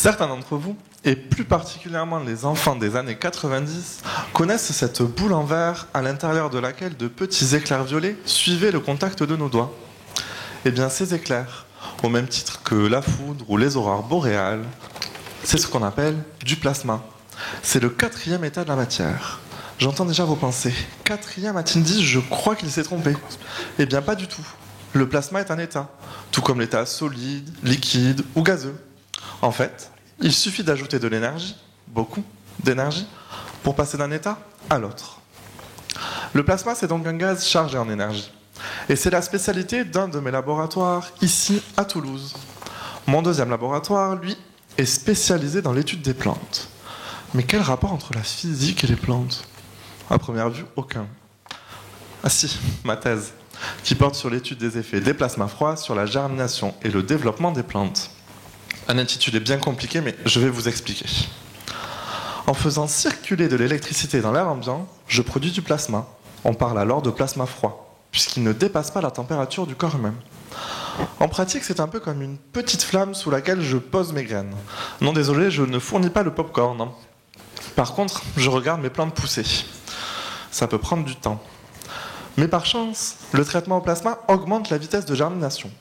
Certains d'entre vous, et plus particulièrement les enfants des années 90, connaissent cette boule en verre à l'intérieur de laquelle de petits éclairs violets suivaient le contact de nos doigts. Eh bien, ces éclairs, au même titre que la foudre ou les aurores boréales, c'est ce qu'on appelle du plasma. C'est le 4e état de la matière. J'entends déjà vos pensées. 4e, a-t-il dit? Je crois qu'il s'est trompé. Eh bien, pas du tout. Le plasma est un état, tout comme l'état solide, liquide ou gazeux. En fait, il suffit d'ajouter de l'énergie, beaucoup d'énergie, pour passer d'un état à l'autre. Le plasma, c'est donc un gaz chargé en énergie. Et c'est la spécialité d'un de mes laboratoires ici à Toulouse. Mon deuxième laboratoire, lui, est spécialisé dans l'étude des plantes. Mais quel rapport entre la physique et les plantes? À première vue, aucun. Ah si, ma thèse, qui porte sur l'étude des effets des plasmas froids sur la germination et le développement des plantes. Un intitulé bien compliqué, mais je vais vous expliquer. En faisant circuler de l'électricité dans l'air ambiant, je produis du plasma. On parle alors de plasma froid, puisqu'il ne dépasse pas la température du corps humain. En pratique, c'est un peu comme une petite flamme sous laquelle je pose mes graines. Non, désolé, je ne fournis pas le popcorn. Non. Par contre, je regarde mes plantes pousser. Ça peut prendre du temps. Mais par chance, le traitement au plasma augmente la vitesse de germination.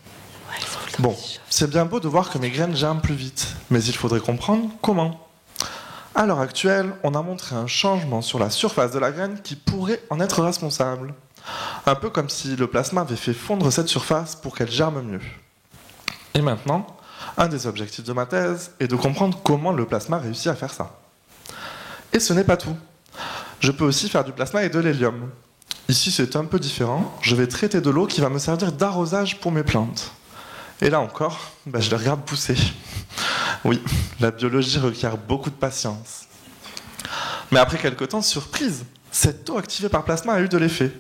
Bon, c'est bien beau de voir que mes graines germent plus vite, mais il faudrait comprendre comment. À l'heure actuelle, on a montré un changement sur la surface de la graine qui pourrait en être responsable. Un peu comme si le plasma avait fait fondre cette surface pour qu'elle germe mieux. Et maintenant, un des objectifs de ma thèse est de comprendre comment le plasma réussit à faire ça. Et ce n'est pas tout. Je peux aussi faire du plasma et de l'hélium. Ici, c'est un peu différent. Je vais traiter de l'eau qui va me servir d'arrosage pour mes plantes. Et là encore, je les regarde pousser. Oui, la biologie requiert beaucoup de patience. Mais après quelques temps, surprise, cette eau activée par plasma a eu de l'effet.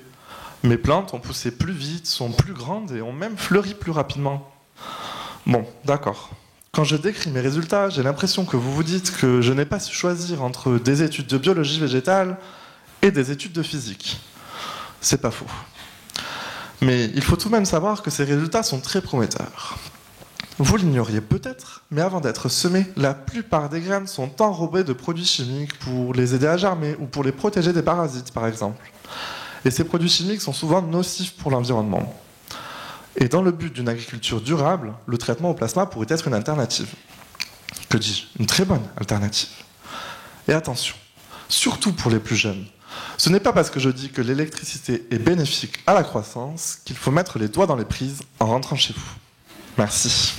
Mes plantes ont poussé plus vite, sont plus grandes et ont même fleuri plus rapidement. Bon, d'accord. Quand je décris mes résultats, j'ai l'impression que vous vous dites que je n'ai pas su choisir entre des études de biologie végétale et des études de physique. C'est pas faux. Mais il faut tout de même savoir que ces résultats sont très prometteurs. Vous l'ignoriez peut-être, mais avant d'être semées, la plupart des graines sont enrobées de produits chimiques pour les aider à germer ou pour les protéger des parasites, par exemple. Et ces produits chimiques sont souvent nocifs pour l'environnement. Et dans le but d'une agriculture durable, le traitement au plasma pourrait être une alternative. Que dis-je? Une très bonne alternative. Et attention, surtout pour les plus jeunes, ce n'est pas parce que je dis que l'électricité est bénéfique à la croissance qu'il faut mettre les doigts dans les prises en rentrant chez vous. Merci.